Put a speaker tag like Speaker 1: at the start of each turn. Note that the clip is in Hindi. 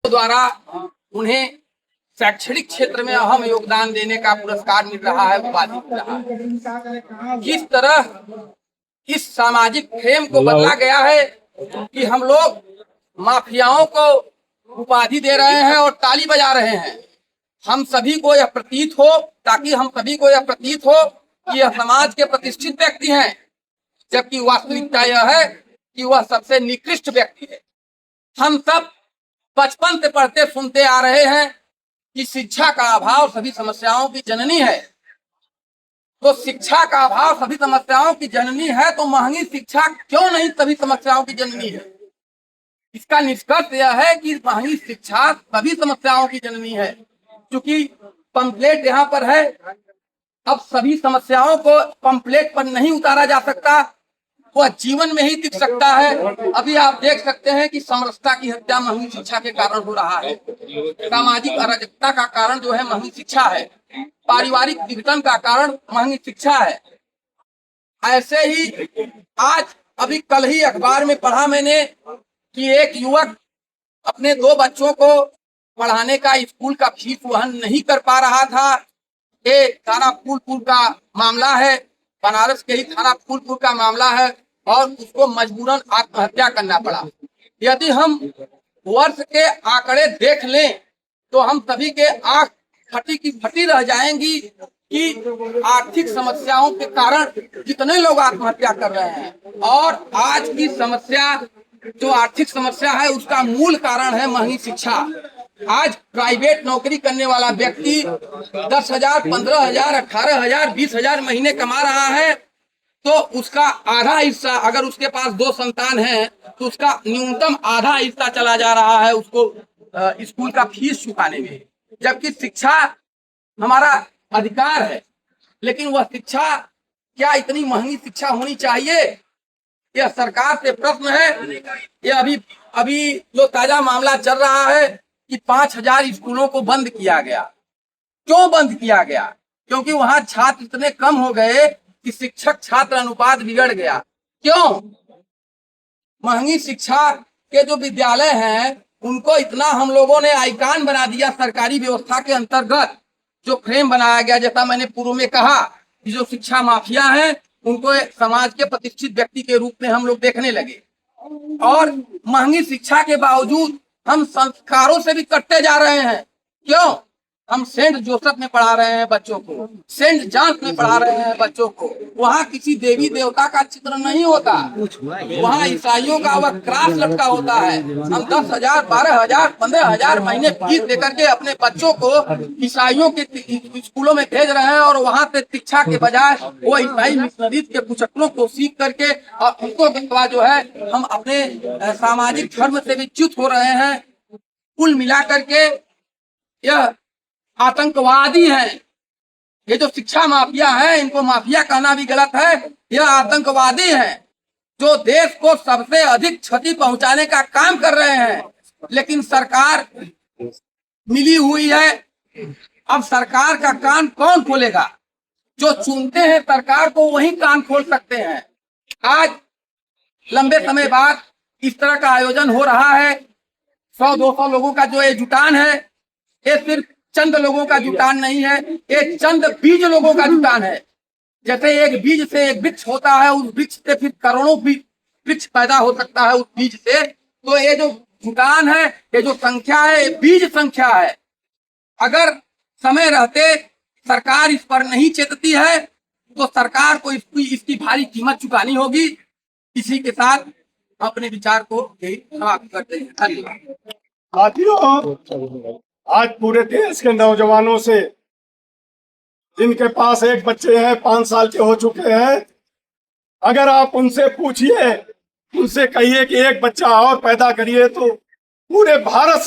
Speaker 1: द्वारा उन्हें शैक्षणिक क्षेत्र में अहम योगदान देने का पुरस्कार मिल रहा है, उपाधि मिल रहा है। किस तरह इस सामाजिक फ्रेम को बदला गया है कि हम लोग माफियाओं को उपाधि दे रहे हैं और ताली बजा रहे हैं। हम सभी को यह प्रतीत हो कि यह समाज के प्रतिष्ठित व्यक्ति हैं, जबकि वास्तविकता यह है कि वह सबसे निकृष्ट व्यक्ति है। हम सब बचपन से पढ़ते सुनते आ रहे हैं कि शिक्षा का अभाव सभी समस्याओं की जननी है। तो शिक्षा का अभाव सभी समस्याओं की जननी है, तो महंगी शिक्षा क्यों नहीं सभी समस्याओं की जननी है? इसका निष्कर्ष यह है कि महंगी शिक्षा सभी समस्याओं की जननी है। क्योंकि पंपलेट यहाँ पर है, अब सभी समस्याओं को पंपलेट पर नहीं उतारा जा सकता, वह जीवन में ही दिख सकता है। अभी आप देख सकते हैं कि समरसता की हत्या महंगी शिक्षा के कारण हो रहा है। सामाजिक अराजकता का कारण जो है महंगी शिक्षा है। पारिवारिक विघटन का कारण महंगी शिक्षा है। ऐसे ही आज अभी कल ही अखबार में पढ़ा मैंने कि एक युवक अपने 2 बच्चों को पढ़ाने का स्कूल का फीस वहन नहीं कर पा रहा था। ये थाना फूलपुर का मामला है, बनारस के ही थाना फूलपुर का मामला है, और उसको मजबूरन आत्महत्या करना पड़ा। यदि हम वर्ष के आंकड़े देख लें तो हम सभी के आंख फटी की फटी रह जाएंगी कि आर्थिक समस्याओं के कारण कितने लोग आत्महत्या कर रहे हैं। और आज की समस्या जो आर्थिक समस्या है उसका मूल कारण है महंगी शिक्षा। आज प्राइवेट नौकरी करने वाला व्यक्ति 10,000, 15,000, 18,000, 20,000 महीने कमा रहा है, तो उसका आधा हिस्सा, अगर उसके पास 2 संतान हैं तो उसका न्यूनतम आधा हिस्सा चला जा रहा है उसको स्कूल का फीस चुकाने में। जबकि शिक्षा हमारा अधिकार है, लेकिन वह शिक्षा क्या इतनी महंगी शिक्षा होनी चाहिए? यह सरकार से प्रश्न है। यह अभी जो ताजा मामला चल रहा है कि 5,000 स्कूलों को बंद किया गया। क्यों बंद किया गया? क्योंकि वहां छात्र इतने कम हो गए कि शिक्षक छात्र अनुपात बिगड़ गया। क्यों? महंगी शिक्षा के जो विद्यालय हैं उनको इतना हम लोगों ने आइकान बना दिया सरकारी व्यवस्था के अंतर्गत, जो फ्रेम बनाया गया। जैसा मैंने पूर्व में कहा कि जो शिक्षा माफिया हैं उनको समाज के प्रतिष्ठित व्यक्ति के रूप में हम लोग देखने लगे, और महंगी शिक्षा के बावजूद हम संस्कारों से भी कटते जा रहे हैं। क्यों? हम सेंट जोसेफ में पढ़ा रहे हैं बच्चों को, सेंट जॉन में पढ़ा रहे हैं बच्चों को। वहाँ किसी देवी देवता का चित्र नहीं होता, वहाँ ईसाइयों का वह क्रॉस लटका होता है। हम 10,000, 12,000, 15,000 महीने फीस देकर के अपने बच्चों को ईसाइयों के स्कूलों में भेज रहे हैं, और वहाँ से शिक्षा के बजाय वो ईसाई मिशनरीज के कुचक्रों को सीख करके और उनको जो है हम अपने सामाजिक धर्म से भी च्युत हो रहे हैं। कुल मिला करके यह आतंकवादी है। ये जो शिक्षा माफिया है, इनको माफिया कहना भी गलत है, यह आतंकवादी है जो देश को सबसे अधिक क्षति पहुंचाने का काम कर रहे हैं। लेकिन सरकार मिली हुई है, अब सरकार का कान कौन खोलेगा? जो चुनते हैं सरकार को वही कान खोल सकते हैं। आज लंबे समय बाद इस तरह का आयोजन हो रहा है। 100-200 लोगों का जो ये जुटान है, ये सिर्फ चंद लोगों का जुटान नहीं है, ये चंद बीज लोगों का जुटान है। जैसे एक बीज से एक वृक्ष होता है, उस वृक्ष से फिर करोड़ों वृक्ष पैदा हो सकता है उस बीज से। तो ये जो जुटान है, ये जो संख्या है, ये बीज संख्या है। अगर समय रहते सरकार इस पर नहीं चेतती है तो सरकार को इसकी भारी कीमत चुकानी होगी। इसी के साथ अपने विचार को समाप्त करते हैं। धन्यवाद।
Speaker 2: साथियों, आज पूरे देश के नौजवानों से, जिनके पास एक बच्चे हैं 5 साल के हो चुके हैं, अगर आप उनसे पूछिए, उनसे कहिए कि एक बच्चा और पैदा करिए, तो पूरे भारत